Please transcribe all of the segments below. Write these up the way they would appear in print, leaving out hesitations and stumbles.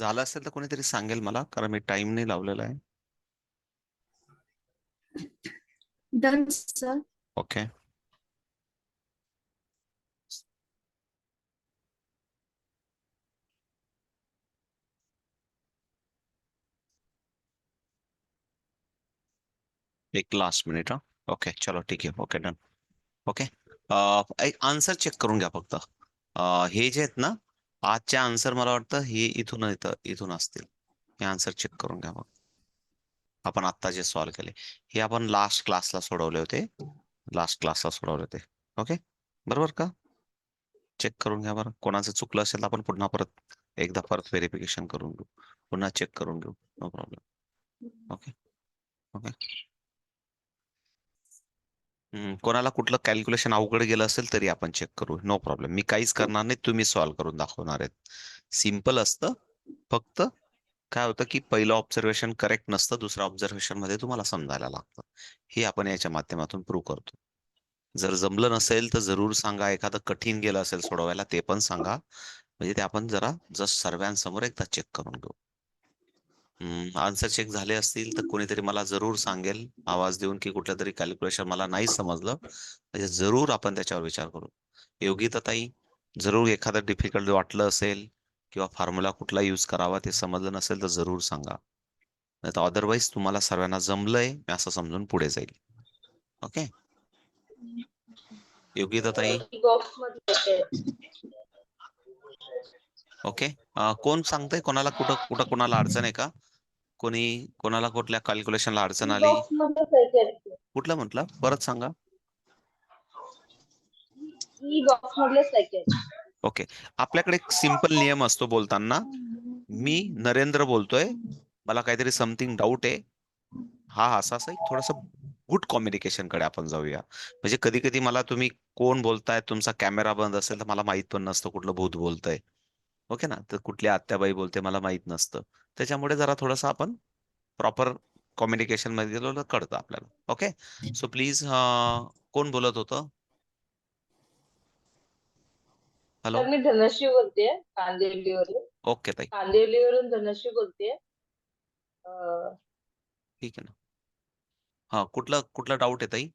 झालं असेल तर कोणीतरी सांगेल मला, कारण मी टाइम नाही लावलेला आहे. Done sir. ओके. एक लास्ट मिनिट. ओके चलो ठीक आहे. Okay done. ओके. एक आन्सर चेक करून घ्या फक्त. हे जे आहेत ना, आजचे आन्सर मला वाटतं हे इथून येतं, इथून असतील. हे आन्सर चेक करून घ्या मग. आपण आत्ता जे सॉल्व्ह केले हे आपण लास्ट क्लासला सोडवले होते. ओके बरोबर का? चेक करून घ्या बरं. कोणाचं चुकलं असेल तर आपण पुन्हा परत एकदा परत व्हेरिफिकेशन करून घेऊ, पुन्हा चेक करून घेऊ. No problem. ओके. ओके. कोणाला कुठलं कॅल्क्युलेशन अवघड गेलं असेल तरी आपण चेक करू. No problem. मी काहीच करणार नाही, तुम्ही सॉल्व्ह करून दाखवणार आहेत. सिम्पल असतं. फक्त काय होतं की पहिलं ऑब्झर्वेशन करेक्ट नसतं, दुसऱ्या ऑब्झर्वेशन मध्ये तुम्हाला समजायला लागतं. हे आपण याच्या माध्यमातून प्रूव्ह करतो. जर जमलं नसेल तर जरूर सांगा. एखादं कठीण गेलं असेल सोडवायला ते पण सांगा, म्हणजे ते आपण जरा जस्ट सर्वांसमोर एकदा चेक करून घेऊ. आन्सर चेक झाले असतील तर कोणीतरी मला जरूर सांगेल आवाज देऊन की कुठलं तरी कॅल्क्युलेशन मला नाही समजलं, म्हणजे जरूर आपण त्याच्यावर विचार करू. योगिता ताई, जरूर एखादं डिफिकल्ट वाटलं असेल किंवा फॉर्म्युला कुठला यूज करावा ते समजलं नसेल तर जरूर सांगा. नाही तर अदरवाईज तुम्हाला सर्वांना जमलंय मी असं समजून पुढे जाईल. ओके. योगिता ताई. बॉक्स मध्ये. ओके. कोण सांगतंय कोणाला कुठं कुठं कोणाला अडचण आहे का? कोणाला कुठल्या कॅल्क्युलेशनला अडचण आली? बॉक्स मध्ये कुठलं म्हटलं परत सांगा. ई बॉक्स मधले सेकंड. ओके. आपल्याकडे एक सिंपल नियम असतो बोलताना. मी नरेंद्र बोलतोय, मला काहीतरी समथिंग डाऊट आहे. हा असा एक थोडस गुड कम्युनिकेशन कडे आपण जाऊया. म्हणजे कधी कधी मला तुम्ही कोण बोलताय, तुमचा कॅमेरा बंद असेल तर मला माहित पण नसतं कुठलं भूत बोलतंय. ओके ना, तर कुठली आत्याबाई बोलते मला माहित नसतं. त्याच्यामुळे जरा थोडंसं आपण प्रॉपर कम्युनिकेशन मध्ये गेलो तर कळतं आपल्याला. ओके. सो प्लीज, कोण बोलत होतं? हॅलो. तर मी धनश्री बोलतेय कांदिवलीवरून. ओके ताई. कांदिवलीवरून धनश्री बोलतेय. ठीक आहे ना. हा कुठला कुठला डाऊट आहे ताई?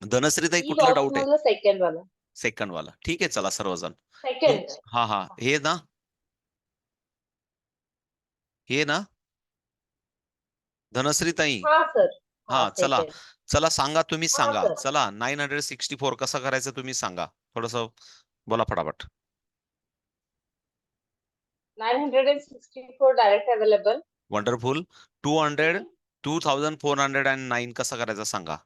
धनश्री ताई ई कुठला बॉक्स डाऊट आहे? मधलं सेकंड वाला. सेकंड वाला. ठीक आहे चला सर्वजण. सेकंड. हा हा हे ना, हे ना धनश्री ताई. हा सर. हा हा चला. सेकंड. चला सांगा, तुम्हीच हा सांगा. सर. चला 964 कसं करायचं तुम्ही सांगा. थोडस बोला फटाफट. 964 डायरेक्ट अवेलेबल. वंडरफुल. 2409 कसं करायचं सांगा.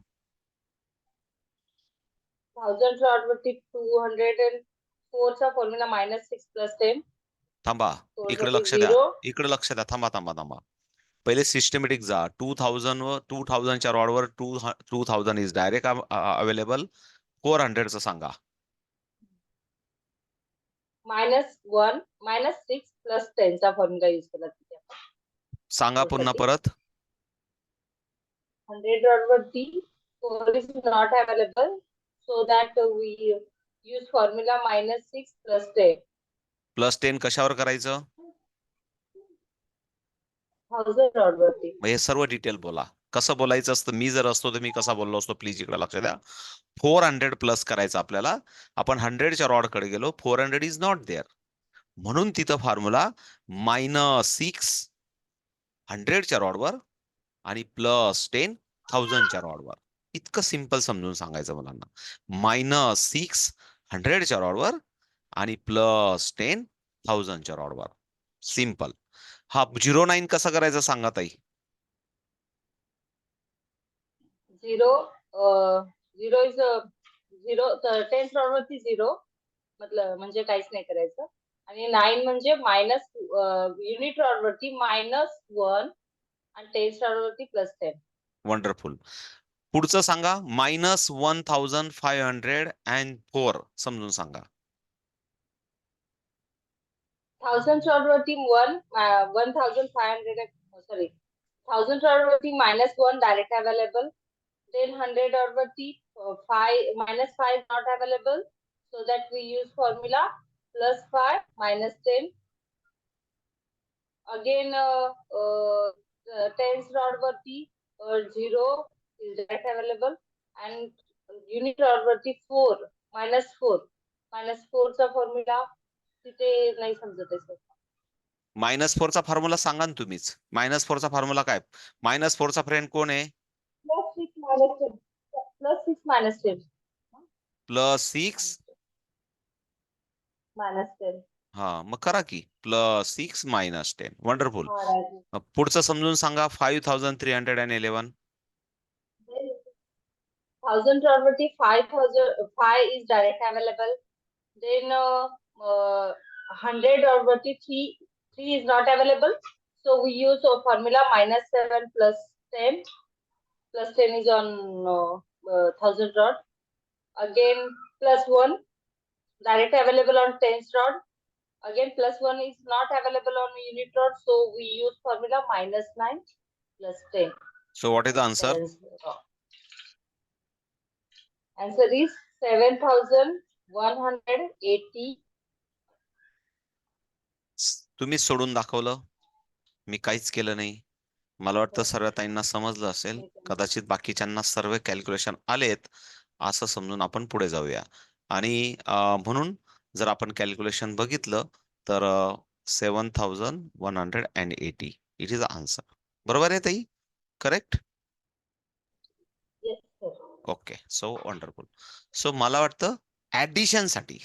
1000 शॉर्ट वरती 204 चा फॉर्म्युला -6 + 10. थांबा, इकडे वरती लक्ष द्या. 0. इकडे लक्ष द्या. थांबा थांबा थांबा. पहिले सिस्टमॅटिक जा. 2000च्या रॉडवर 2000 इज डायरेक्ट अवेलेबल. 400चं सांगा. -1 -6 + 10 चा फॉर्म्युला यूज केला तिथे. सांगा पुन्हा परत. 100 डॉट वरती 4 is not available, so that we use formula -6 + 10. +10 कशावर करायचं? 1000 डॉट वरती. मग हे सर्व डिटेल बोला. कसं बोलायचं असतं? मी जर असतो तर मी कसा बोललो असतो प्लीज इकडे लक्ष द्या. 400 प्लस करायचं आपल्याला. आपण 100च्या रॉड कडे गेलो. 400 इज नॉट देअर, म्हणून तिथं फॉर्म्युला -6 100च्या रॉडवर आणि +10 1000च्या रॉडवर. इतकं सिंपल समजून सांगायचं मुलांना. -6 100च्या रॉडवर आणि +10 1000च्या रॉडवर. सिंपल. हा 09 कसं करायचं सांगा ताई. 0 0 इज 0. 10 डॉट वरती 0 मतलब म्हणजे काहीच नाही करायचं. आणि 9 म्हणजे मायनस युनिट रॉड वरती -1 आणि 10 रॉड वरती +10. वंडरफुल. पुढचं सांगा. -1504 समजून सांगा. 1000 रॉड वरती 1 1500, सॉरी 1000 रॉड वरती -1 डायरेक्ट अवेलेबल. Then 100 डॉट वरती 5 -5 not available, so that we use formula +5 -10. Again, tens rod वरती 0 is direct available and unit rod वरती 4 -4 -4 चा फॉर्म्युला तिथे नाही समजत आहे सर. -4चा फॉर्म्युला सांगा ना तुम्हीच. -4चा फॉर्म्युला काय? -4चा फ्रेंड कोण आहे? +6 -10 +6 -10 +6 -10. हा मग करा की +6 -10. वंडरफुल. हा राईट. पुढचं समजून सांगा. 5311. 1000 rod वरती 5000 5 is direct available. Then 100 rod वरती 3 is not available. So we use a formula -7 +10. +10 is on 1000 rod. Again +1 direct available on tens rod. Again +1 is not available on unit rod. So we use formula -9 +10. So what is the answer? Tens rod. Answer is 7180. तुम्ही सोडून दाखवलं. मी काहीच केलं नाही. मला वाटतं सर्व ताईंना समजलं असेल. कदाचित बाकीच्यांना सर्व कॅल्क्युलेशन आलेत असं समजून आपण पुढे जाऊया. आणि म्हणून जर आपण कॅल्क्युलेशन बघितलं तर 7180 इट इज आन्सर. बरोबर आहे ताई? Correct? Yes, sir. Okay. So wonderful. So मला वाटतं ऍडिशन साठी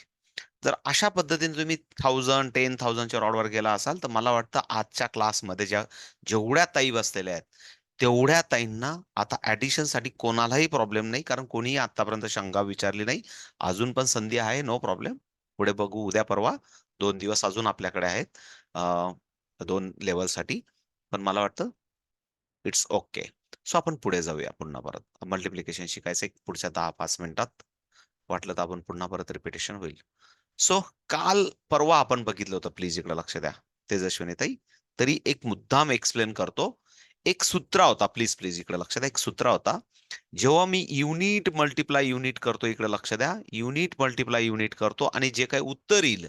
जर अशा पद्धतीने तुम्ही 1000 10,000च्या रॉडवर गेला असाल तर मला वाटतं आजच्या क्लासमध्ये जेवढ्या ताई बसलेल्या आहेत तेवढ्या ताईंना आता ऍडिशन साठी कोणालाही प्रॉब्लेम नाही, कारण कोणीही आतापर्यंत शंका विचारली नाही. अजून पण संधी आहे, नो प्रॉब्लेम. पुढे बघू, उद्या परवा 2 दिवस अजून आपल्याकडे आहेत 2 लेवलसाठी. पण मला वाटतं इट्स ओके. सो आपण पुढे जाऊया. पुन्हा परत मल्टिप्लिकेशन शिकायचं पुढच्या 10-5 मिनिटात. वाटलं तर आपण पुन्हा परत रिपिटेशन होईल. सो काल परवा आपण बघितलं होतं, प्लीज इकडे लक्ष द्या तेजस्विनी ताई. तरी एक मुद्दाम एक्सप्लेन करतो. एक सूत्र होता, प्लीज प्लीज इकडे लक्ष द्या. एक सूत्र होता, जेव्हा मी युनिट मल्टिप्लाय युनिट करतो, इकडे लक्ष द्या, युनिट मल्टिप्लाय युनिट करतो आणि जे काही उत्तर येईल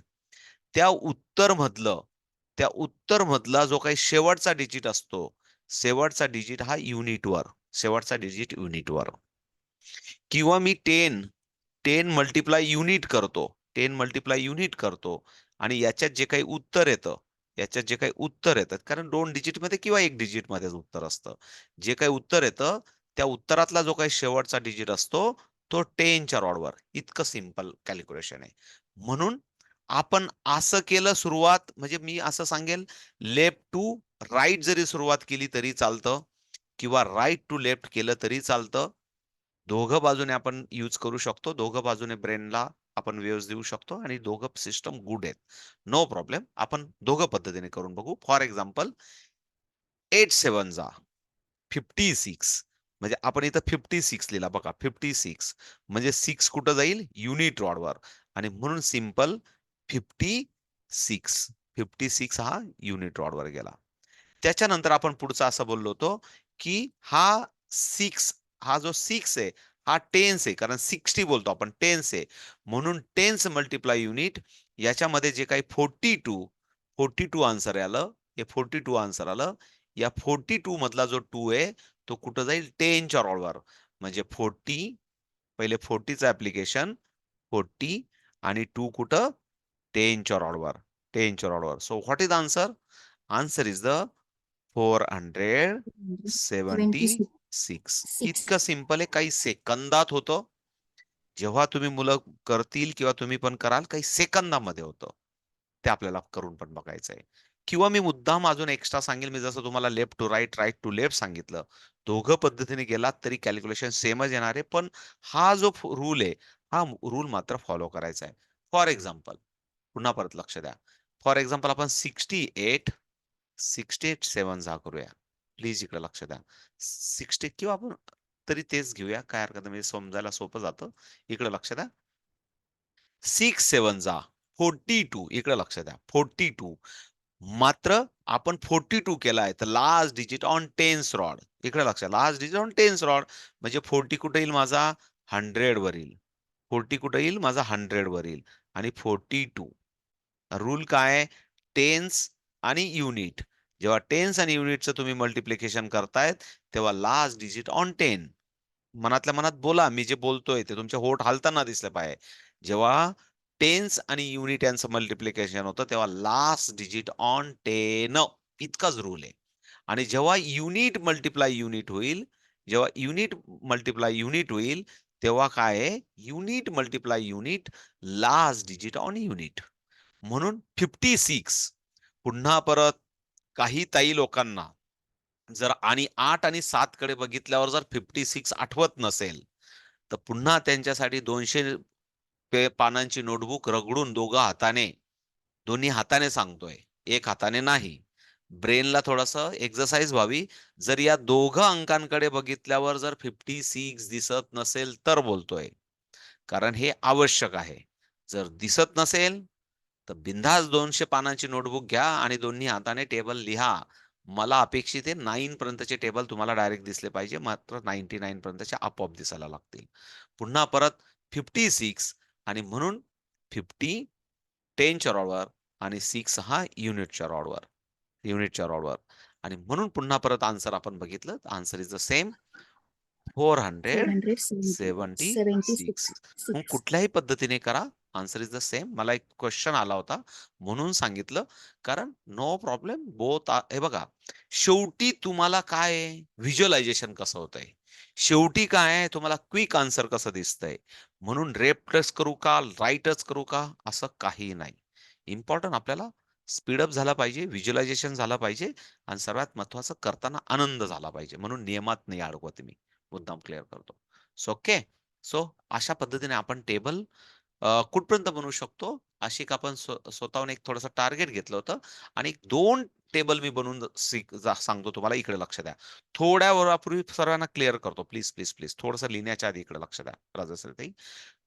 त्या उत्तर मधला जो काही शेवटचा डिजिट असतो, शेवटचा डिजिट हा युनिटवर, शेवटचा डिजिट युनिटवर. किंवा मी 10 मल्टिप्लाय युनिट करतो, 10 मल्टिप्लाय युनिट करतो आणि याच्यात जे काही उत्तर येतं, कारण 2 डिजिट मध्ये किंवा 1 डिजिट मध्ये उत्तर असतं, जे काही उत्तर येतं त्या उत्तरातला जो काही शेवटचा डिजिट असतो तो 10च्या रॉडवर. इतकं सिंपल कॅल्क्युलेशन आहे. म्हणून आपण असं केलं सुरुवात, म्हणजे मी असं सांगेल, लेफ्ट टू राईट जरी सुरुवात केली तरी चालतं किंवा राईट टू लेफ्ट केलं तरी चालतं. दोघं बाजूने आपण यूज करू शकतो. दोघं बाजूने ब्रेनला आपण वेव्स देऊ शकतो आणि दोघं सिस्टम गुड आहेत, नो प्रॉब्लेम. आपण दोघं पद्धतीने करून बघू. फॉर एक्झाम्पल 8 7 जा 56, म्हणजे आपण इथं 56 लिहिला बघा. 56 म्हणजे 6 कुठं जाईल? युनिट रॉडवर. आणि म्हणून सिंपल 56 हा युनिट रॉडवर गेला. त्याच्यानंतर आपण पुढचं असं बोललो होतो की हा 6, हा जो 6 आहे हा टेन्स आहे, कारण 60 बोलतो आपण, टेन्स आहे. म्हणून टेन्स मल्टिप्लाय युनिट, याच्यामध्ये जे काही 42 आन्सर आलं, हे 42 आन्सर आलं. या 42 मधला जो 2 आहे तो कुठं जाईल? 10च्या रॉडवर. म्हणजे 40, पहिले 40चं ऍप्लिकेशन 40 आणि 2 कुठं? 10च्या रॉडवर, 10च्या रॉडवर. So what is the answer? Answer is the 476. इतकं सिंपल आहे, काही सेकंदात होतं. जेव्हा तुम्ही मुलं करतील किंवा तुम्ही पण कराल, काही सेकंदामध्ये होतं. ते आपल्याला करून पण बघायचं आहे. किंवा मी मुद्दाम अजून एक्स्ट्रा सांगेल, मी जसं तुम्हाला left to right, right to left सांगितलं, दोघं पद्धतीने गेलात तरी कॅल्क्युलेशन सेमच येणार आहे. पण हा जो रूल आहे, हा रूल मात्र फॉलो करायचा आहे. फॉर एक्झाम्पल, पुन्हा परत लक्ष द्या. फॉर एक्झाम्पल आपण 68 7 जा करूया. प्लीज इकडे लक्ष द्या. 60 किंवा आपण तरी तेच घेऊया, काय हरकत नाही, म्हणजे समजायला सोपं जातं. इकडे लक्ष द्या. 6 7 जा 42. इकडे लक्ष द्या, 42. मात्र आपण 42 केलाय तर last digit on tens rod. इकडे लक्ष, last digit on tens rod म्हणजे 40 कुठे येईल माझा? 100 वर येईल. 40 कुठे येईल माझा? 100 वर येईल. आणि 42 रूल काय आहे? टेन्स आणि युनिट. जेव्हा टेन्स आणि युनिटचं तुम्ही मल्टिप्लिकेशन करतायत, तेव्हा लास्ट डिजिट ऑन 10. मनातल्या मनात बोला, मी जे बोलतोय ते तुमचे होठ हालताना दिसले पाहिजे. जेव्हा टेन्स आणि युनिट यांचं मल्टिप्लिकेशन होतं, तेव्हा लास्ट डिजिट ऑन 10 इतकाच रूल आहे. आणि जेव्हा युनिट मल्टिप्लाय युनिट होईल, जेव्हा युनिट मल्टिप्लाय युनिट होईल, तेव्हा काय आहे? Unit multiply unit, last digit on unit. म्हणून 56. पुन्हा परत काही ताई लोकांना जर आणि 8 आणि 7 कडे बघितल्यावर जर 56 आठवत नसेल, तर पुन्हा त्यांच्यासाठी 200 पानांची नोटबुक रगडून दोन्ही हाताने सांगतोय, एक हाताने नाही. ब्रेनला थोडंसं एक्सरसाइज व्हावी. जर या दोघं अंकांकडे बघितल्यावर जर 56 दिसत नसेल तर बोलतोय. कारण हे आवश्यक आहे. जर दिसत नसेल, तर बिनधास्त 200 पानांची नोटबुक घ्या आणि दोन्ही हाताने टेबल लिहा. मला अपेक्षित आहे 9 पर्यंतचे टेबल तुम्हाला डायरेक्ट दिसले पाहिजे. मात्र 99 पर्यंतचे आपोआप दिसायला लागतील. पुन्हा परत 56 आणि म्हणून 50 10च्या रॉडवर आणि 6 हा युनिटच्या रॉडवर आणि म्हणून पुन्हा परत आन्सर आपण बघितलं. Answer is the same 476. मग 476. कुठल्याही पद्धतीने करा, आन्सर इज द सेम. मला एक क्वेश्चन आला होता म्हणून सांगितलं. कारण नो प्रॉब्लेम हे बघा, शेवटी तुम्हाला काय आहे, व्हिज्युअलायझेशन कसं होतंय. शेवटी काय आहे, तुम्हाला क्विक आन्सर कसं दिसतंय. म्हणून रेप करू का, राईटच करू का, असं काही नाही. इम्पॉर्टंट आपल्याला स्पीडअप झाला पाहिजे, व्हिज्युअलायझेशन झालं पाहिजे आणि सर्वात महत्त्वाचं करताना आनंद झाला पाहिजे. म्हणून नियमात नाही अडकवत मी. मुद्दाम क्लिअर करतो. So okay. सो अशा पद्धतीने आपण टेबल कुठपर्यंत बनवू शकतो, अशी एक आपण स्वतःहून एक थोडंसं टार्गेट घेतलं होतं आणि 2 टेबल मी बनवून सांगतो तुम्हाला. इकडे लक्ष द्या. थोड्या वेळापूर्वी सर्वांना क्लिअर करतो. प्लीज, प्लीज, प्लीज थोडंसं लिहिण्याच्या आधी इकडे लक्ष द्या. राजश्री ताई.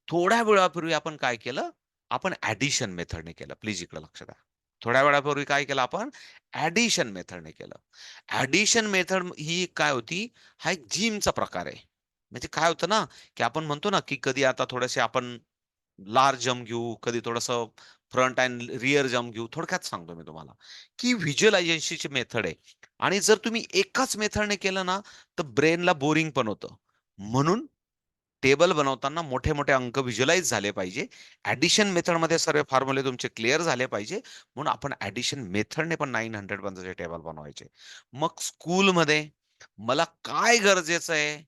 थोड्या वेळापूर्वी आपण काय केलं? आपण ॲडिशन मेथडने केलं. प्लीज इकडे लक्ष द्या. थोड्या वेळापूर्वी काय केलं आपण? ॲडिशन मेथडने केलं. ॲडिशन मेथड ही काय होती? हा एक जिमचा प्रकार आहे. म्हणजे काय होतं ना, की आपण म्हणतो ना, की कधी आता थोडेसे आपण लार्ज जंप घेऊ, कधी थोडंसं फ्रंट अँड रिअर जंप घेऊ. थोडक्यात सांगतो मी तुम्हाला, की व्हिज्युअलायझेशनची मेथड आहे आणि जर तुम्ही एकाच मेथडने केलं ना, तर ब्रेनला बोरिंग पण होतं. म्हणून टेबल बनवताना मोठे-मोठे अंक व्हिज्युअलाइज झाले पाहिजे. ॲडिशन मेथडमध्ये सर्व फॉर्म्युले तुमचे क्लिअर झाले पाहिजे. म्हणून आपण ॲडिशन मेथडने पण 900 पर्यंतचे टेबल बनवायचे. मग स्कूलमध्ये मला काय गरजेचं आहे?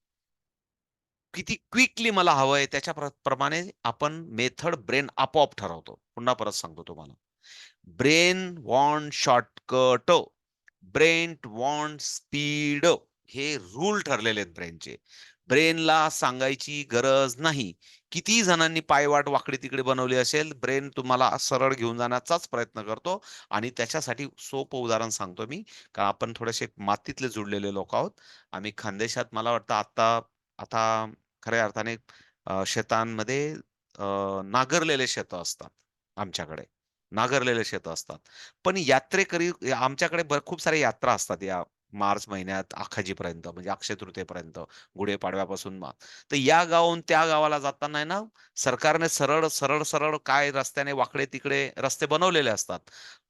किती क्विकली मला हवंय त्याच्या प्रमाणे आपण मेथड ब्रेन आपोआप ठरवतो. पुन्हा परत सांगतो तुम्हाला. Brain want shortcut. Brain want speed. हे रूल ठरलेले आहेत ब्रेनचे. ब्रेनला सांगायची गरज नाही. किती जणांनी पायवाट वाकडी-तिकडे बनवली असेल, ब्रेन तुम्हाला सरळ घेऊन जाण्याचाच प्रयत्न करतो आणि त्याच्यासाठी सोपं उदाहरण सांगतो मी. कारण आपण थोडेसे मातीतले जुडलेले लोक आहोत. आम्ही खानदेशात मला वाटतं आता खऱ्या अर्थाने शेतांमध्ये नांगरलेले शेतं असतात आमच्याकडे. नांगरलेले शेतं असतात. पण यात्रेकरी आमच्याकडे खूप साऱ्या यात्रा असतात या मार्च महिन्यात आखाजीपर्यंत म्हणजे अक्षय तृतीयेपर्यंत, गुढीपाडव्यापासून तर या गावाहून त्या गावाला जाताना आहे ना, सरकारने सरळ काय रस्त्याने वाकडे-तिकडे रस्ते बनवलेले असतात.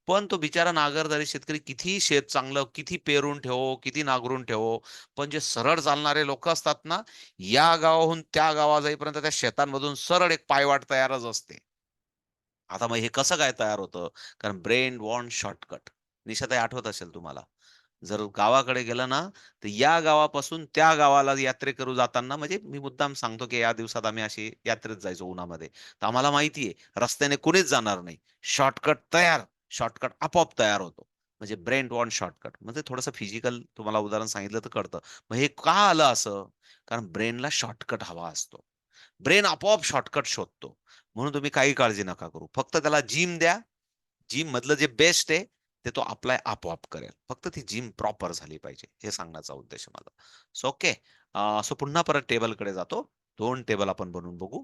पण तो बिचारा नागरदारी शेतकरी कितीही शेत चांगलं, किती पेरून ठेवो, किती नांगरून ठेवो, पण जे सरळ चालणारे लोकं असतात ना, या गावाहून त्या गावात जाईपर्यंत त्या शेतांमधून सरळ एक पायवाट तयारच असते. आता मग हे कसं काय तयार होतं? कारण ब्रेन वॉन्ट शॉर्टकट. निशाताई आठवत असेल तुम्हाला. जर गावाकडे गेलं ना, तर या गावापासून त्या गावाला यात्रेकरू जाताना म्हणजे मी मुद्दाम सांगतो, की या दिवसात आम्ही अशी यात्रेत जायचो उन्हामध्ये. तर आम्हाला माहिती आहे रस्त्याने कुणीच जाणार नाही. शॉर्टकट तयार. शॉर्टकट आपोआप तयार होतो. म्हणजे ब्रेन वॉन्ट शॉर्टकट. म्हणजे थोडंसं फिजिकल तुम्हाला उदाहरण सांगितलं तर कळतं. मग हे का आलं असं? कारण ब्रेनला शॉर्टकट हवा असतो. ब्रेन आपोआप शॉर्टकट शोधतो. म्हणून तुम्ही काही काळजी नका करू. फक्त त्याला जिम द्या. जिम मधलं जे बेस्ट आहे, ते तो अप्लाय आपोआप करेल. फक्त ती जिम प्रॉपर झाली पाहिजे. हे सांगण्याचा उद्देश आहे माझा. So okay. सो पुन्हा परत टेबलकडे जातो. 2 टेबल आपण बनवून बघू.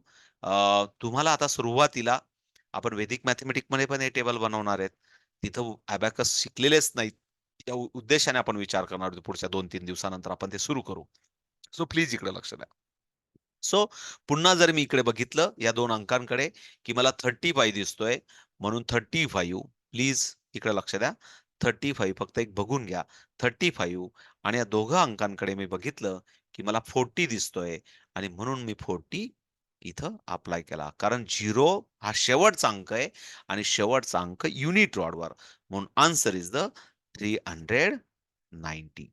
तुम्हाला आता सुरुवातीला आपण वैदिक मॅथेमॅटिक्समध्ये पण हे टेबल बनवणार आहेत. तिथं अबॅकस शिकलेलेच नाहीत. त्या उद्देशाने आपण विचार करणार आहोत. पुढच्या 2-3 दिवसानंतर आपण ते सुरू करू. सो प्लीज इकडे लक्ष द्या. सो पुन्हा जर मी इकडे बघितलं या 2 अंकांकडे, की मला 35 दिसतोय. म्हणून 35 प्लीज इकडे लक्ष द्या. 35 फक्त एक बघून घ्या. 35 आणि या दोघं अंकांकडे मी बघितलं की मला 40 दिसतोय आणि म्हणून मी 40 इथं अप्लाय केला. कारण 0 हा शेवटचा अंक आहे आणि शेवटचा अंक युनिट रॉडवर. म्हणून आन्सर इज द 390.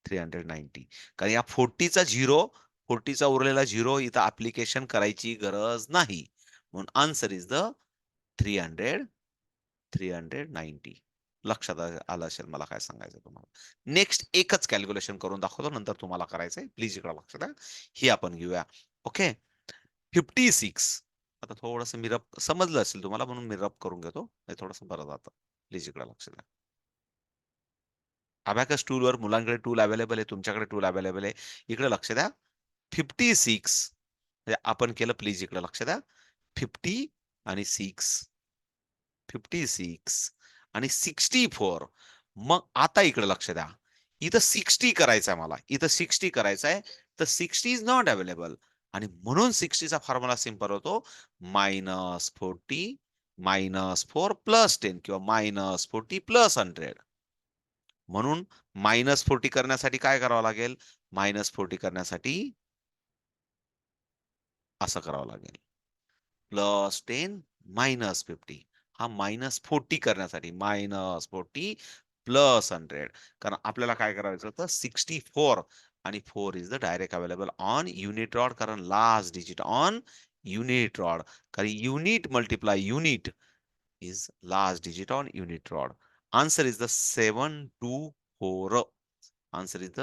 390. कारण या 40चा 0, 40चा उरलेला 0 इथं ऍप्लिकेशन करायची गरज नाही. म्हणून आन्सर इज द 300 390. लक्षात आलं असेल मला काय सांगायचं तुम्हाला. नेक्स्ट एकच कॅल्क्युलेशन करून दाखवतो, नंतर तुम्हाला करायचंय. प्लीज इकडे लक्ष द्या. ही आपण घेऊया. ओके. 56. आता थोडंसं मी रब समजलं असेल तुम्हाला म्हणून मी रब करून घेतो. हे थोडंसं बरं जातं. प्लीज इकडे लक्ष द्या. अबॅकस टूलवर मुलांकडे टूल अवेलेबल आहे, तुमच्याकडे टूल अवेलेबल आहे. इकडे लक्ष द्या. 56 म्हणजे आपण केलं, प्लीज इकडे लक्ष द्या. 50 आणि 6 56 आणि 64. मग आता इकडे लक्ष द्या. इथं 60 करायचंय मला. इथं 60 करायचंय. तर 60 इज नॉट अवेलेबल. आणि म्हणून 60चा फॉर्म्युला सिंपल होतो. -40 -4 +10 किंवा -40 +100. म्हणून -40 करण्यासाठी काय करावं लागेल? -40 करण्यासाठी असं करावं लागेल. +10 -50. हा -40 करण्यासाठी -40 +100. कारण आपल्याला काय करायचं होतं? 64 आणि 4 is the direct available on unit rod. कारण last digit on unit rod. कारण unit multiply unit is last digit on unit rod. Answer is the 724. Answer is the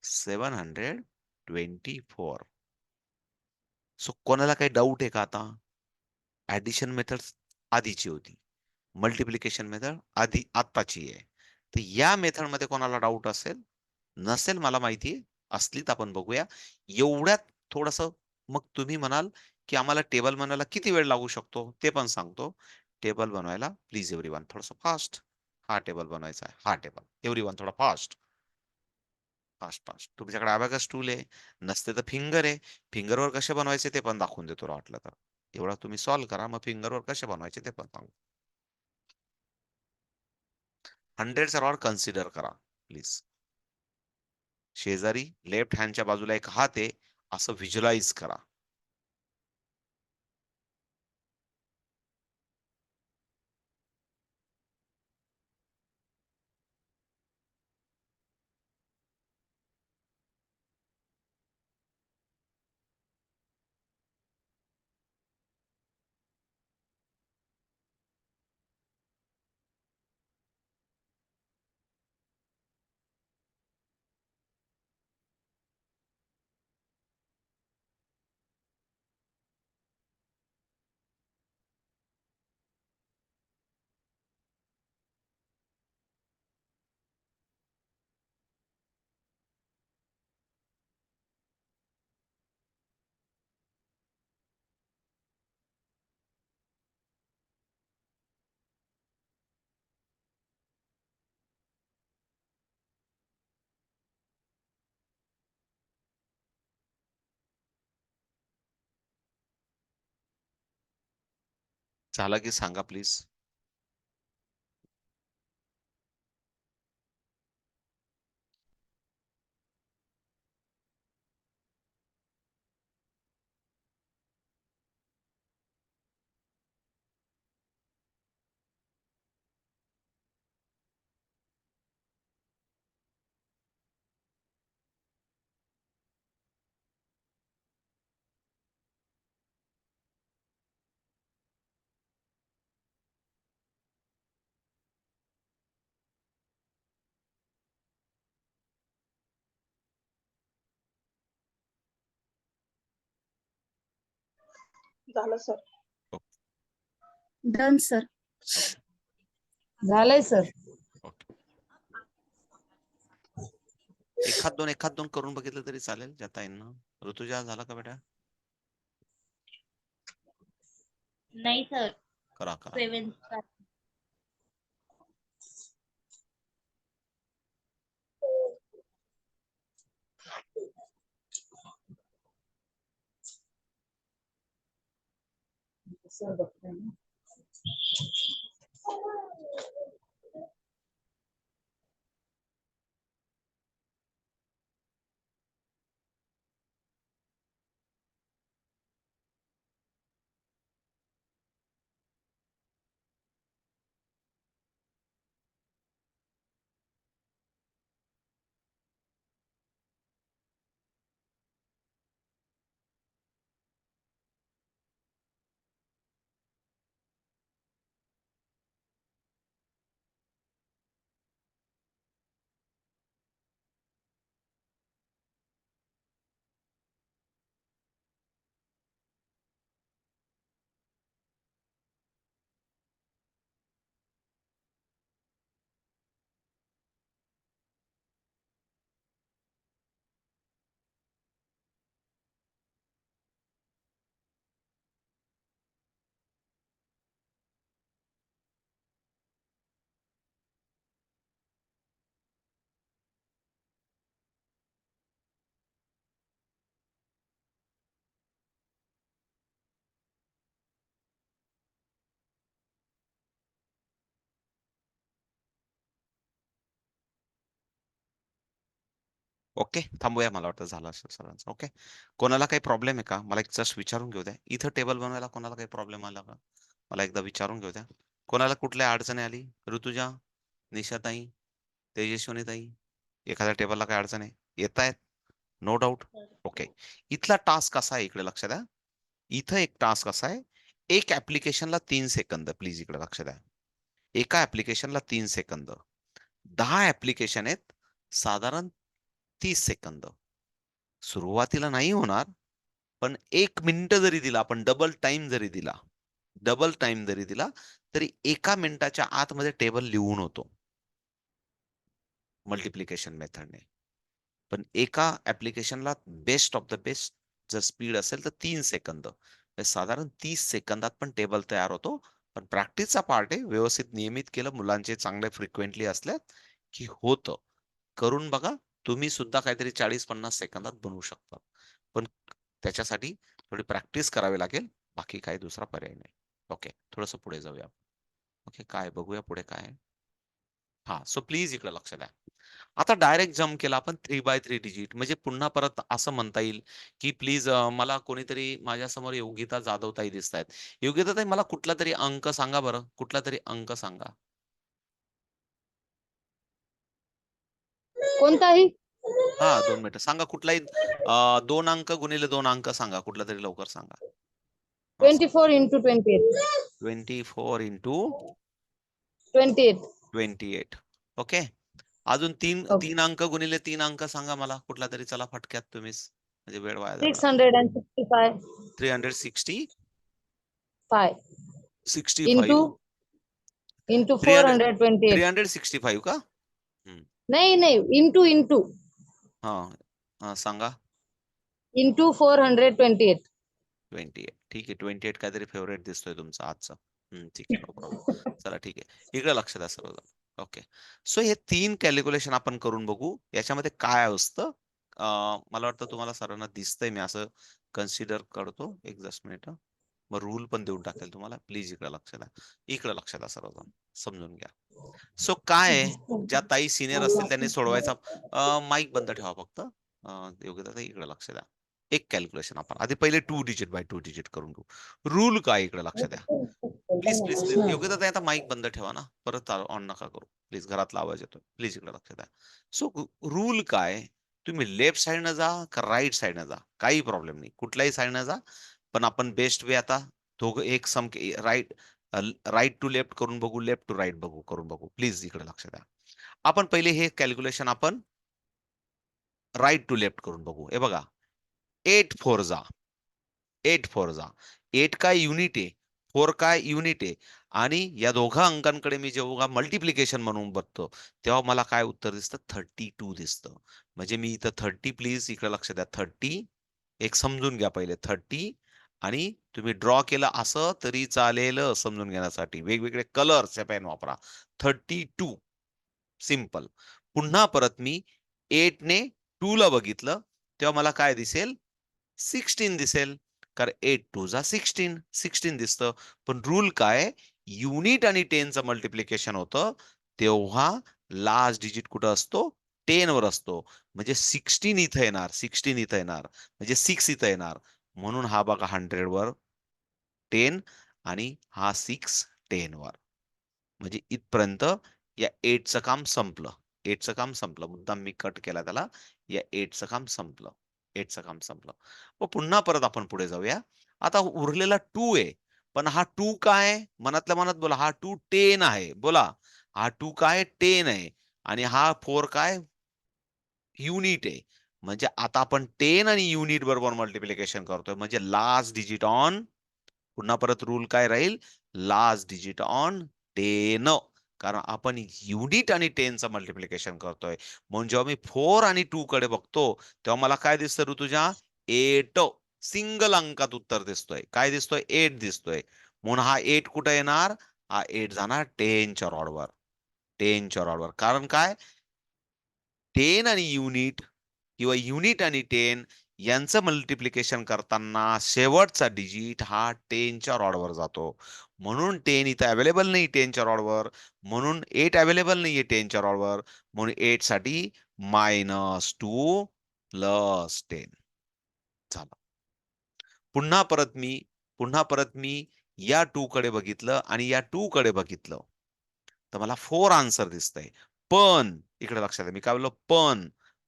724. So कोणाला काही डाऊट आहे का आता? ऍडिशन मेथड आधीची होती. Multiplication method आत्ताची आहे. तर या मेथड मध्ये कोणाला डाऊट असेल, नसेल मला माहिती आहे. असली तर आपण बघूया. एवढ्यात थोडस मग तुम्ही म्हणाल, की आम्हाला टेबल बनवायला किती वेळ लागू शकतो? ते पण सांगतो. टेबल बनवायला प्लीज एव्हरीवन थोडंसं फास्ट. हा टेबल बनवायचा आहे. हा टेबल. एव्हरीवन थोडा फास्ट. Fast fast. तुमच्याकडे अबॅकस टूल आहे. नसते तर फिंगर आहे. फिंगरवर कसे बनवायचे ते पण दाखवून देतो वाटलं तर. एवढा तुम्ही सॉल्व्ह करा, मग फिंगरवर कसे बनवायचे ते पण सांगू. 100चा रॉड कन्सिडर करा प्लीज. शेजारी लेफ्ट हँडच्या बाजूला एक हात आहे असं व्हिज्युअलाइज करा. झालं की सांगा प्लीज. झालं सर. Done sir. ओके झालंय सर. ओके. एखाद दोन करून बघितलं तरी चालेल जाता येईल ना. ऋतुजा झाला का बेटा? नाही सर. करा करा. 7 सर बघतोय ना. ओके, थांबूया. मला वाटतं झालं असेल सरांचं. ओके, कोणाला काही प्रॉब्लेम आहे का? मला एक जस्ट विचारून घेऊ द्या. इथं टेबल बनवायला कोणाला काही प्रॉब्लेम आला का? मला एकदा विचारून घेऊ द्या. कोणाला कुठल्या अडचणी आली? ऋतुजा, निशाताई, तेजस्विनीताई, एखाद्या टेबलला काय अडचण आहे? येत आहेत? No doubt. ओके, इथला टास्क कसा आहे इकडे लक्ष द्या. इथं एक टास्क असा आहे, एक ऍप्लिकेशनला 3 सेकंद. प्लीज इकडे लक्ष द्या. एका ऍप्लिकेशनला 3 सेकंद. 10 ऍप्लिकेशन आहेत, साधारण 30 सेकंद. सुरुवातीला नाही होणार, पण 1 मिनिट जरी दिला, आपण डबल टाइम जरी दिला, तरी 1 मिनिटाच्या आतमध्ये टेबल लिहून होतो मल्टिप्लिकेशन मेथडने. पण एका ऍप्लिकेशनला बेस्ट ऑफ द बेस्ट जर स्पीड असेल तर 3 सेकंद. साधारण 30 सेकंदात पण टेबल तयार होतो. पण प्रॅक्टिसचा पार्ट आहे. व्यवस्थित नियमित केलं, मुलांचे चांगले फ्रिक्वेंटली असल्यात की होतं. करून बघा. तुम्ही सुद्धा काहीतरी 40-50 सेकंदात बनवू शकता. पण त्याच्यासाठी थोडी प्रॅक्टिस करावी लागेल. बाकी काही दुसरा पर्याय नाही. ओके, थोडंसं पुढे जाऊया. ओके, काय बघूया पुढे काय आहे. हा, सो प्लीज इकडे लक्ष द्या. आता डायरेक्ट जम्प केला आपण 3x3 डिजिट. म्हणजे पुन्हा परत असं म्हणता येईल की प्लीज मला कोणीतरी माझ्यासमोर योगिता जाधव ताई दिसत आहेत. योगिता ताई, मला कुठला तरी अंक सांगा बरं. कुठला तरी अंक सांगा. कोणताही हा, 2 मिनिटं सांगा. कुठलाही 2 अंक गुणिले 2 अंक सांगा. कुठला तरी लवकर सांगा. 24 into 28. 24 into 28. 28. ओके, अजून 3 Okay. अंक गुणिले 3 अंक सांगा मला. कुठला तरी. चला फटक्यात तुम्हीच, म्हणजे वेळ वाया जाणार. 665. 365 into 65 into 300 428. 365 का? नाही into हा, सांगा. into 428. 28. ठीक आहे, 28 काहीतरी फेवरेट दिसतोय तुमचा आजचा. ठीक आहे, नो प्रॉब्लेम. चला ठीक आहे, इकडे लक्ष द्या सर्वजण. ओके, सो हे 3 कॅल्क्युलेशन आपण करून बघू. याच्यामध्ये काय असतं मला वाटतं तुम्हाला सर्वांना दिसतंय. मी असं कन्सिडर करतो. एक जस्ट मिनिट. मग रूल पण देऊन टाकेल तुम्हाला. प्लीज इकडे लक्ष द्या. इकडे लक्ष द्या सर्वजण, समजून घ्या. सो काय आहे, ज्या ताई सिनियर असतील त्यांनी सोडवायचा. माईक बंद ठेवा फक्त. योग्यता इकडे लक्ष द्या. एक कॅल्क्युलेशन आपण आधी पहिले 2 डिजिट बाय 2 डिजिट करून घेऊ. रूल काय इकडे लक्ष द्या. Please please please. योग्यता ताई, आता माईक बंद ठेवा ना. परत ऑन नका करू प्लीज. घरातला आवाज येतोय. प्लीज इकडे लक्ष द्या. सो रूल काय, तुम्ही लेफ्ट साइडनं जा का राईट साइडनं जा, काही प्रॉब्लेम नाही. कुठल्याही साइडनं जा. पण आपण बेस्ट वे आता दोघं एक सम राईट टू लेफ्ट करून बघू, लेफ्ट टू राईट करून बघू. प्लीज इकडे लक्ष द्या. आपण पहिले हे कॅल्क्युलेशन आपण राईट टू लेफ्ट करून बघू. हे बघा, 8 4 जा. 8 4 जा. 8 काय युनिट आहे, 4 काय युनिट आहे. आणि या दोघा अंकांकडे मी जेव्हा मल्टिप्लिकेशन म्हणून बघतो, तेव्हा मला काय उत्तर दिसतं? 32 दिसतं. म्हणजे मी इथं 30, प्लीज इकडे लक्ष द्या. 30 एक समजून घ्या पहिले. 30 आणि तुम्ही ड्रॉ केलं असं तरी चालेल समजून घेण्यासाठी. वेगवेगळे कलरचे पेन वापरा. 32 सिंपल. पुन्हा परत मी 8 ने 2 ला बघितलं, तेव्हा मला काय दिसेल? 16 दिसेल. कारण 8 2 जा 16 दिसतं. पण रूल काय, युनिट आणि 10चं मल्टिप्लिकेशन होतं तेव्हा लास्ट डिजिट कुठं असतो 10 वर असतो. म्हणजे 16 इथं येणार, 16 इथं येणार, म्हणजे 6 इथं येणार. म्हणून हा बघा 100 वर 10 आणि हा 6 10 वर. म्हणजे इथपर्यंत या 8चं काम संपलं. 8चं काम संपलं. मुद्दाम मी कट केला त्याला. या 8चं काम संपलं. 8चं काम संपलं. मग पुन्हा परत आपण पुढे जाऊया. आता उरलेला 2 आहे. पण हा 2 काय? मनातल्या मनात बोला. हा 2 10 आहे. बोला. हा 2 काय? 10 आहे. आणि हा 4 काय? युनिट आहे. म्हणजे आता आपण 10 आणि युनिट बरोबर मल्टिप्लिकेशन करतोय. म्हणजे लास्ट डिजिट ऑन पुन्हा परत रूल काय राहील? Last digit on 10. कारण आपण युनिट आणि 10चं मल्टिप्लिकेशन करतोय. म्हणून जेव्हा मी 4 आणि 2 कडे बघतो, तेव्हा मला काय दिसतं ऋतुजा? 8. सिंगल अंकात उत्तर दिसतोय. काय दिसतोय? 8 दिसतोय. म्हणून हा 8 कुठे येणार? हा 8 जाणार 10च्या रॉडवर. 10च्या रॉडवर. कारण काय? 10 आणि युनिट किंवा युनिट आणि 10 यांचं मल्टिप्लिकेशन करताना शेवटचा डिजिट हा 10च्या रॉडवर जातो. म्हणून 10 इथं अवेलेबल नाही 10च्या रॉडवर. म्हणून 8 अवेलेबल नाहीये 10च्या रॉडवर. म्हणून 8 साठी -2 + 10 झालं. पुन्हा परत मी या 2 कडे बघितलं आणि या 2 कडे बघितलं. तर मला 4 आन्सर दिसतंय. पण इकडे लक्षात द्या मी काय बोललो?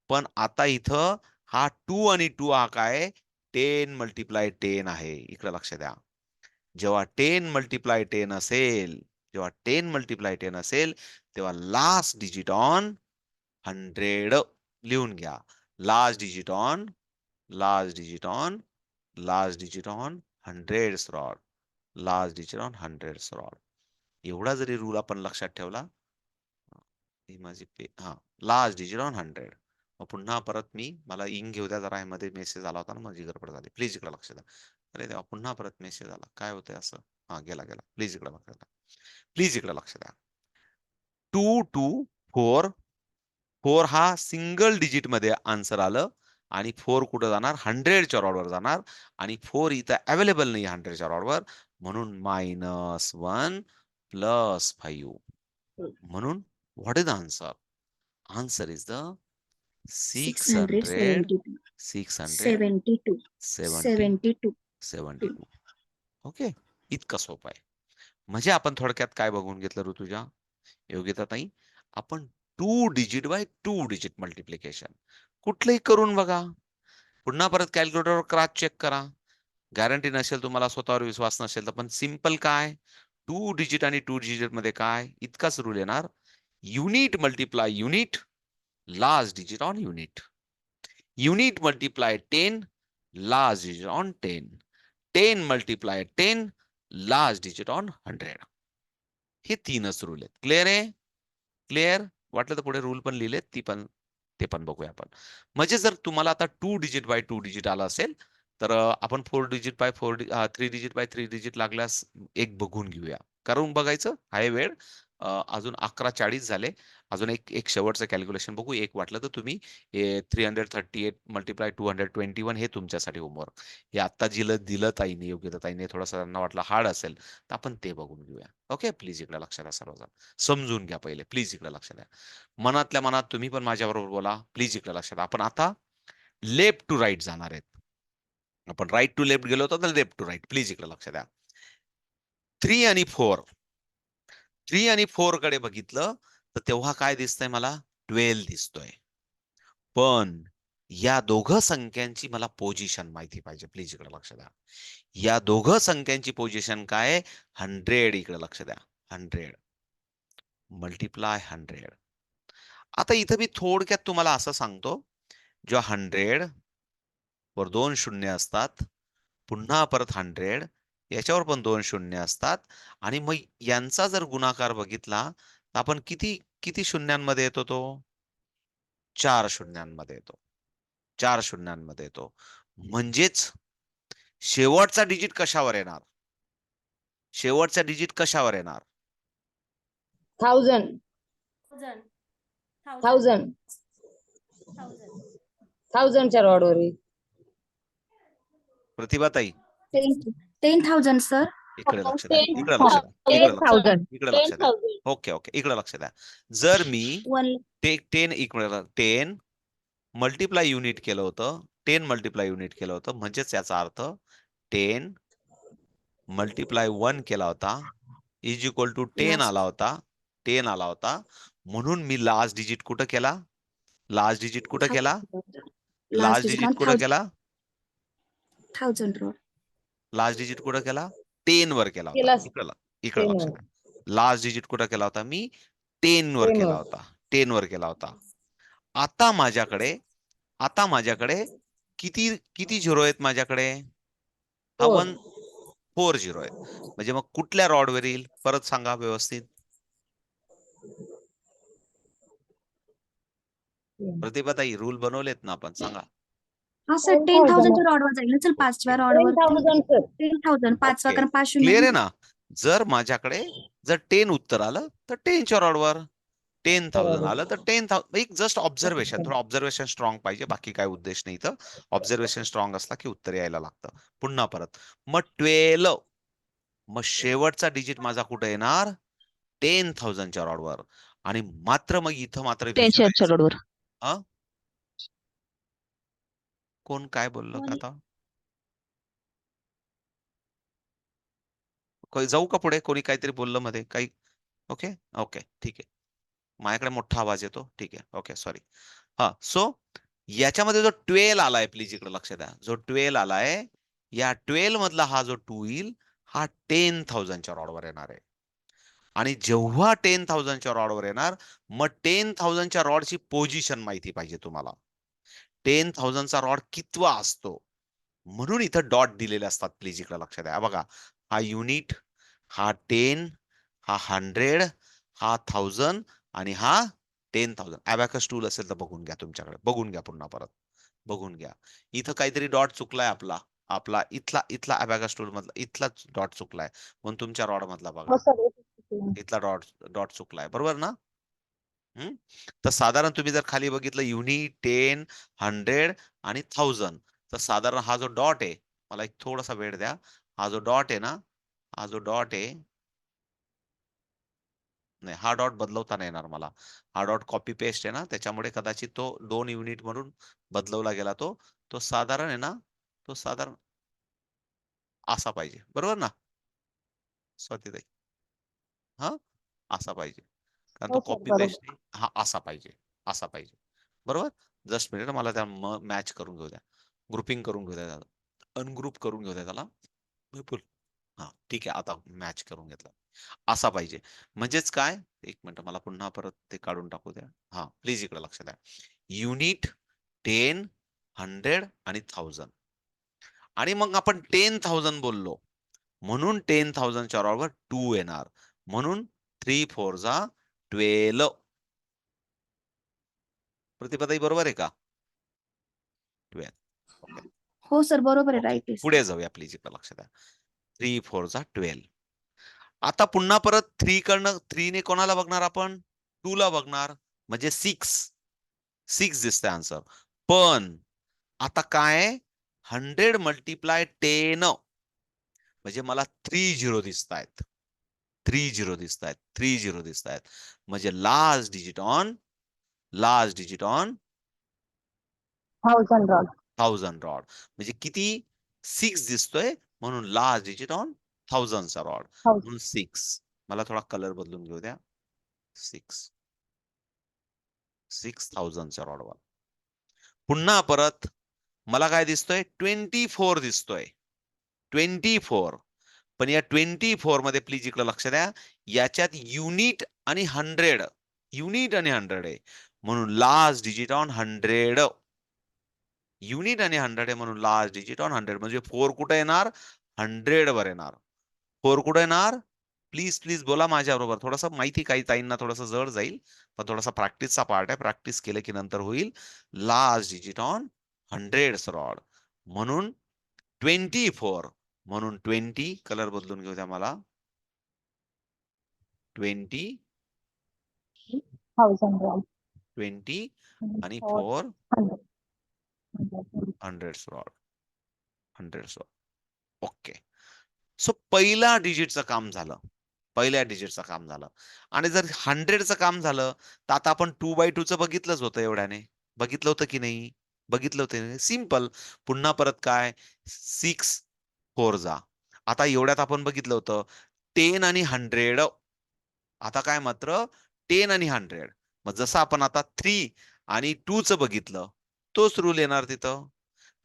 पण आता इथं हा 2 आणि 2 हा काय? 10 × 10 आहे. इकडे लक्ष द्या. जेव्हा 10 × 10 असेल, तेव्हा लास्ट डिजिट ऑन 100 लिहून घ्या. Last digit on, last digit on, last digit on 100th rod. Last digit on 100th rod. एवढा जरी रूल आपण लक्षात ठेवला, ही माझी लास्ट डिजिट ऑन 100. मग पुन्हा परत मला इंग घेऊ द्या जरा. ह्यामध्ये मेसेज आला होता ना, माझी गडबड झाली. प्लीज इकडे लक्ष द्या. अरे देवा, पुन्हा परत मेसेज आला. काय होतंय असं? गेला. प्लीज इकडे लक्ष द्या. प्लीज इकडे लक्ष द्या. 2 2 4 4 हा सिंगल डिजिट मध्ये आन्सर आलं आणि 4 कुठं जाणार? 100च्या रॉडवर जाणार आणि 4 इथं अवेलेबल नाही 100च्या रॉडवर. म्हणून -1 + 5. म्हणून what is the answer? Answer is the 600, 672. 672, 72. Okay. इतका सोपा आहे. म्हणजे आपण थोडक्यात काय बघून घेतलं ऋतुजा? योगिताताई, आपण 2 डिजिट बाय 2 डिजिट मल्टिप्लिकेशन कुठलंही करून बघा. पुन्हा परत कॅल्क्युलेटरवर क्रॉस चेक करा. गॅरंटी नसेल, तुम्हाला स्वतःवर विश्वास नसेल तर पण सिंपल काय? 2 डिजिट आणि 2 डिजिट मध्ये काय? इतकाच रूल येणार. Unit multiply unit, last digit on unit. Unit multiply 10, last digit on 10. 10 multiply 10, last digit on 100. हे 3च रूल आहेत. क्लिअर आहे? क्लिअर? वाटलं तर पुढे रूल पण लिहिलेत, ते पण बघूया आपण. म्हणजे जर तुम्हाला आता 2 डिजिट बाय 2 डिजिट आला असेल, तर आपण 4 digit bye 3 digit bye 3 digit लागल्यास एक बघून घेऊया. करून बघायचं आहे वेळ. अजून 11:40 झाले. अजून एक शेवटचं कॅल्क्युलेशन बघू. एक वाटलं तर तुम्ही हे 338 × 221 हे तुमच्यासाठी होमवर्क. हे आता दिलं ताईने, योग्यता ताईने, थोडंसं त्यांना वाटलं हार्ड असेल, तर आपण ते बघून घेऊया. ओके, प्लीज इकडे लक्ष द्या सर्वजण. समजून घ्या पहिले, प्लीज इकडे लक्ष द्या. मनातल्या मनात तुम्ही पण माझ्याबरोबर बोला. प्लीज इकडे लक्ष द्या. आपण आता लेफ्ट टू राईट जाणार आहेत. आपण राईट टू लेफ्ट गेलो होतो, तर लेफ्ट टू राईट. प्लीज इकडे लक्ष द्या. 3 आणि 4 कडे बघितलं तर तेव्हा काय दिसतंय मला? 12 दिसतोय. पण या दोघं संख्यांची मला पोझिशन माहिती पाहिजे. प्लीज इकडे लक्ष द्या. या दोघं संख्यांची पोझिशन काय? 100. इकडे लक्ष द्या. 100 मल्टिप्लाय 100. आता इथं मी थोडक्यात तुम्हाला असं सांगतो, जेव्हा 100 वर 2 शून्य असतात, पुन्हा परत 100 याच्यावर पण 2 शून्य असतात आणि मग यांचा जर गुणाकार बघितला, तर आपण किती किती शून्यांमध्ये येतो तो? 4 शून्यांमध्ये येतो. 4 शून्यांमध्ये येतो. म्हणजेच शेवटचा डिजिट कशावर येणार? शेवटचा डिजिट कशावर येणार? 1000 1000 1000च्या रॉडवर येईल. प्रतिभाताई, 10,000 सर. इकडे लक्ष द्या, 10 इकडे लक्ष द्या, इकडे लक्ष द्या, 10,000. इकडे लक्ष द्या. 10,000. ओके ओके, इकडे लक्ष द्या. जर मी 1 10 इकडे 10 मल्टिप्लाय युनिट केलं होतं, 10 मल्टिप्लाय युनिट केलं होतं, म्हणजेच याचा अर्थ 10 मल्टिप्लाय 1 केला होता इज इक्वल टू 10 आला होता, 10 आला होता. म्हणून मी लास्ट डिजिट कुठं केला? लास्ट डिजिट कुठं केला? लास्ट डिजिट कुठं केला? 1000 रोड. लास्ट डिजिट कुठं केला? 10 वर केला होता. केलास. इकडे 10 लक्ष वर. द्या. लास्ट डिजिट कुठं केला होता? मी 10 वर 10 केला वर. होता. 10 वर केला होता. आता माझ्याकडे किती किती झिरो आहेत माझ्याकडे? हा 4 झिरो आहेत. म्हणजे मग कुठल्या रॉड वर येईल? परत सांगा व्यवस्थित. प्रतिभाताई रूल बनवलेत ना आपण, सांगा. हा सर 10,000 रॉडवर जाईल ना. चल 5व्या रॉडवर 10,000 sir. 10,000 5वा कारण 5 शून्य क्लिअर आहे आहे. ना? जर माझ्याकडे जर 10 उत्तर आलं तर 10च्या रॉडवर, 10,000 आलं तर 10,000. एक जस्ट ऑब्झर्वेशन, थोडं ऑब्झर्वेशन स्ट्रॉंग पाहिजे, बाकी काय उद्देश नाही. तर ऑब्झर्वेशन स्ट्रॉंग असला की उत्तर यायला लागतं. पुन्हा परत मग 12, मग शेवटचा डिजिट माझा कुठे येणार? 10,000च्या रॉडवर. आणि मात्र मग इथं मात्र टेन्शनच्या रोडवर. हा, कोण काय बोललं का आता? जाऊ का पुढे? कोणी काहीतरी बोललं मध्ये काही? ओके ओके ठीक आहे. माझ्याकडे मोठा आवाज येतो, ठीक आहे. Okay sorry. हा, सो याच्यामध्ये जो 12 आलाय, प्लीज इकडे लक्ष द्या. जो 12 आलाय, या 12 मधला हा जो 2 येईल, हा 10,000च्या रॉडवर येणार आहे. आणि जेव्हा 10,000च्या रॉडवर येणार, मग 10,000च्या रॉडची पोझिशन माहिती पाहिजे तुम्हाला. 10,000चा रॉड कितवा असतो, म्हणून इथं डॉट दिलेले असतात. प्लीज इकडे लक्ष द्या. बघा, हा युनिट, हा 10, हा 100, हा 1000 आणि हा 10,000. अबॅकस टूल असेल तर बघून घ्या, तुमच्याकडे बघून घ्या, पुन्हा परत बघून घ्या. इथं काहीतरी डॉट चुकलाय आपला आपला इथला अबॅकस टूल मधला इथला डॉट चुकलाय, म्हणून तुमच्या रॉड मधला बघा, हो सर. इथला डॉट चुकलाय, बरोबर ना? तर साधारण तुम्ही जर खाली बघितलं युनिट, 10, 100 आणि 1000, तर साधारण हा जो डॉट आहे, मला एक थोडासा वेळ द्या. हा जो डॉट आहे ना, हा जो डॉट आहे, नाही, हा डॉट बदलवता नाही येणार मला. हा डॉट कॉपी पेस्ट आहे ना, त्याच्यामुळे कदाचित तो 2 युनिट म्हणून बदलवला गेला. तो साधारण आहे ना, तो साधारण असा पाहिजे, बरोबर ना स्वातीताई? हा, असा पाहिजे, कारण तो हो सर, कॉपी बरोबर. पेस्ट नाही. हा असा पाहिजे, असा पाहिजे, बरोबर. जस्ट मिनिट, मला त्या मॅच करून घेऊ द्या, ग्रुपिंग करून घेऊ द्या, अनग्रुप करून घेऊ द्या त्याला. बिलकुल. हा ठीक आहे, आता मॅच करून घेतला. असा पाहिजे. म्हणजेच काय, एक मिनिट, मला पुन्हा परत ते काढून टाकू द्या. हा, प्लीज इकडे लक्ष द्या. युनिट, 10, 100 आणि 1000. आणि मग आपण 10,000 बोललो, म्हणून 10,000च्या रॉडवर 2 येणार, म्हणून 3 4 जा 12. प्रतिपदाई बरोबर आहे का? 12. ओके हो सर बरोबर आहे, ओके, राईट आहे. पुढे जाऊया, प्लीज इकडे लक्ष द्या. 3 4 जा 12. आता पुन्हा परत 3 कडनं 3 ने कोणाला बघणार आपण? 2 ला बघणार, म्हणजे 6 दिसतंय आन्सर. पण आता काय, 100 मल्टिप्लाय 10, म्हणजे मला 3 झिरो दिसतायत. 3 झिरो दिसतायत, 3 झिरो दिसतायत. म्हणजे last digit on 1000 rod. 1000 rod. म्हणजे किती? 6 दिसतोय, म्हणून लास्ट डिजिट ऑन 1000चा रॉड, म्हणून 6. मला थोडा कलर बदलून घेऊ द्या. 6,000च्या रॉडवर. पुन्हा परत मला काय दिसतोय? 24 दिसतोय, 24. पण या 24 मध्ये प्लीज इकडे लक्ष द्या, याच्यात युनिट आणि 100 आहे, म्हणून लास्ट डिजिट ऑन 100. युनिट आणि 100 आहे, म्हणून लास्ट डिजिट ऑन 100. म्हणजे 4 कुठे येणार? 100 वर येणार. 4 कुठे येणार? प्लीज बोला माझ्या बरोबर. थोडस माहिती, काही ताईंना थोडस जड जाईल, पण थोडासा प्रॅक्टिसचा पार्ट आहे. प्रॅक्टिस केलं की नंतर होईल. लास्ट डिजिट ऑन 100 रॉड, म्हणून 24. म्हणून 20, कलर बदलून घेऊ द्या मला. 20 1000 रॉड. 20 आणि 4 4 100. 100 रॉड. 100 रॉड. ओके. सो पहिल्या डिजिटचं काम झालं. पहिल्या डिजिटचं काम झालं. आणि जर 100चं काम झालं, तर आता आपण 2/2चं बघितलंच होतं एवढ्याने. बघितलं होतं की नाही? बघितलं होतं. सिंपल. पुन्हा परत काय? 6 4 जा. आता एवढ्यात आपण बघितलं होतं 10 आणि 100. आता काय मात्र 10 आणि 100. मग जसं आपण आता 3 आणि 2चं बघितलं, तोच रूल येणार तिथं.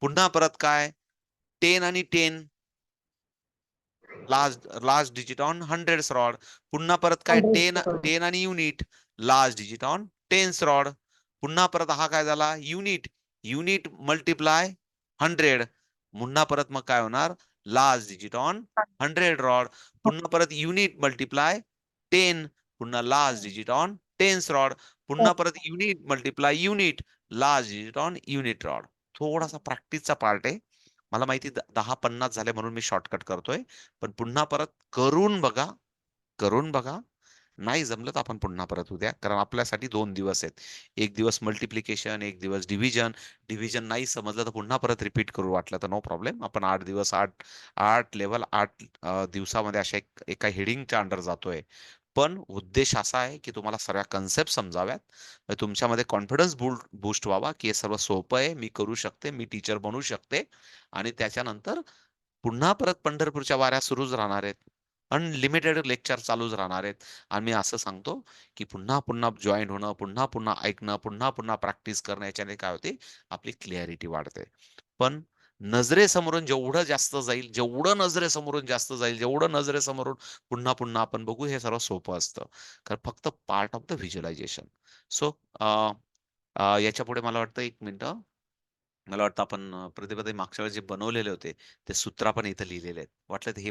पुन्हा परत काय? 10 आणि 10. Last digit on 100th rod. पुन्हा परत काय 10 आणि unit. Last digit on 10th rod. पुन्हा परत हा काय झाला? Unit multiply 100. पुन्हा परत मग काय होणार? Last digit on 100 rod. पुन्हा परत युनिट मल्टिप्लाय 10. पुन्हा last digit on 10th rod. पुन्हा परत unit multiply unit. Last digit on unit rod. थोडासा प्रॅक्टिसचा पार्ट आहे. मला माहिती 10-50 झाले म्हणून मी शॉर्टकट करतोय. पण पुन्हा परत करून बघा. करून बघा. नाही जमलं तर आपण पुन्हा परत उद्या. कारण आपल्यासाठी 2 दिवस आहेत. 1 दिवस मल्टिप्लिकेशन, 1 दिवस डिव्हिजन. डिव्हिजन नाही समजलं तर पुन्हा परत रिपीट करू वाटलं तर नो प्रॉब्लेम. आपण 8 दिवस 8 लेव्हल 8 दिवसामध्ये अशा एका हेडिंगच्या अंडर जातोय. पण उद्देश असा आहे की तुम्हाला सर्व कन्सेप्ट समजाव्यात. तुमच्यामध्ये कॉन्फिडन्स बूस्ट व्हावा की हे सर्व सोपं आहे. मी करू शकते. मी टीचर बनू शकते. आणि त्याच्यानंतर पुन्हा परत पंढरपूरच्या वाऱ्या सुरूच राहणार आहेत. अनलिमिटेड लेक्चर चालूच राहणार आहेत. आणि मी असं सांगतो, की पुन्हा पुन्हा जॉईन होणं, पुन्हा पुन्हा ऐकणं, पुन्हा पुन्हा प्रॅक्टिस करणं याच्याने काय होते, आपली क्लॅरिटी वाढते. पण नजरेसमोरून जेवढं जास्त जाईल, जेवढं नजरेसमोरून पुन्हा पुन्हा आपण बघू, हे सर्व सोपं असतं. कारण फक्त part of the visualization. So याच्यापुढे मला वाटतं 1 मिनिटं. मला वाटतं आपण प्रतिभाताई मागच्या वेळेस जे बनवलेले होते, ते सूत्र पण इथं लिहिलेले आहेत. वाटलं तर हे